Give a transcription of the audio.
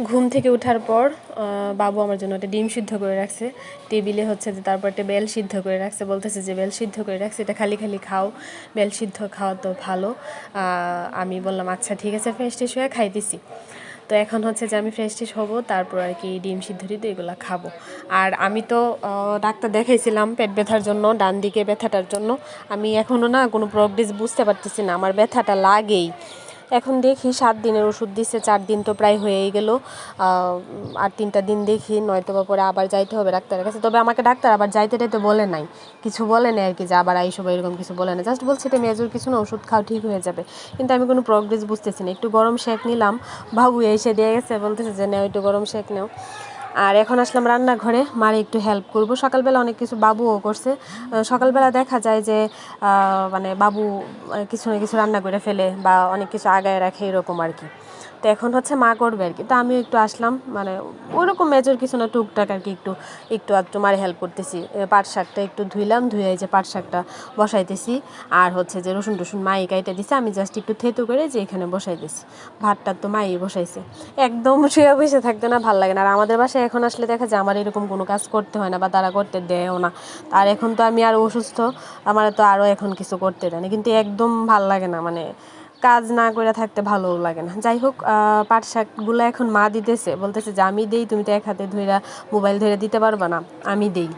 ঘুম থেকে ওঠার পর বাবু আমার জন্য একটা ডিম সিদ্ধ করে রাখছে টেবিলে, হচ্ছে যে তারপর একটা বেল সিদ্ধ করে রাখছে, বলতেছে যে বেল সিদ্ধ করে রাখছে, এটা খালি খালি খাও, বেল সিদ্ধ খাওয়া তো ভালো। আমি বললাম আচ্ছা ঠিক আছে, ফ্রেশ ট্রেশ হয়ে খাইতেছি। তো এখন হচ্ছে যে আমি ফ্রেশ ট্রেশ হবো, তারপর আর কি ডিম সিদ্ধ দিতে এগুলো খাবো। আর আমি তো ডাক্তার দেখাইছিলাম পেট ব্যথার জন্য, ডান দিকে ব্যথাটার জন্য। আমি এখনও না কোনো প্রোগ্রেস বুঝতে পারতেছি না, আমার ব্যথাটা লাগেই। এখন দেখি 7 দিনের ওষুধ দিচ্ছে, 4 দিন তো প্রায় হয়েই গেল। আর 3টা দিন দেখি, নয়তো বা পরে আবার যাইতে হবে ডাক্তারের কাছে। তবে আমাকে ডাক্তার আবার যাইতে বলে নাই, কিছু বলে নাই আর কি, যে আবার আইসো বা এরকম কিছু বলে না, জাস্ট বলছে এটা মেজর কিছু না, ওষুধ খাও ঠিক হয়ে যাবে। কিন্তু আমি কোনো প্রোগ্রেস বুঝতেছি না। একটু গরম শেক নিলাম, বাবু এসে দিয়ে গেছে, বলতেছে যে নাও একটু গরম শেক নাও। আর এখন আসলাম রান্নাঘরে, মারে একটু হেল্প করব। সকালবেলা অনেক কিছু বাবুও করছে। সকালবেলা দেখা যায় যে মানে বাবু কিছু না কিছু রান্না করে ফেলে বা অনেক কিছু আগায় রাখে, এরকম আর কি। তো এখন হচ্ছে মা করবে আর কি, তো আমিও একটু আসলাম, মানে ওইরকম মেজর কিছু না, টুকটাক আর কি, একটু একটু আধটু মারে হেল্প করতেছি। পাট শাকটা একটু ধুইলাম, ধুয়ে যে পাট শাকটা বসাইতেছি। আর হচ্ছে যে রসুন টসুন মাই কাইটে দিছে, আমি জাস্ট একটু থেতু করে যে এখানে বসাই দিছি। ভাতটা তো মাই বসাইছে। একদম শুয়ে বসে থাকতে না ভাল লাগে না। আর আমাদের বাসায় এখন আসলে দেখা যায় আমার এরকম কোনো কাজ করতে হয় না, বা তারা করতে দেয়ও না। আর এখন তো আমি আরও অসুস্থ, আমার তো আরও এখন কিছু করতে দেয় না, কিন্তু একদম ভাল লাগে না, মানে কাজ না করে থাকতে ভালোও লাগে না। যাই হোক, পাট শাকগুলো এখন মা দিতেছে, বলতেছে যে আমি দেই, তুমি তো এক হাতে ধইরা মোবাইল ধরে দিতে পারবা না, আমি দেই।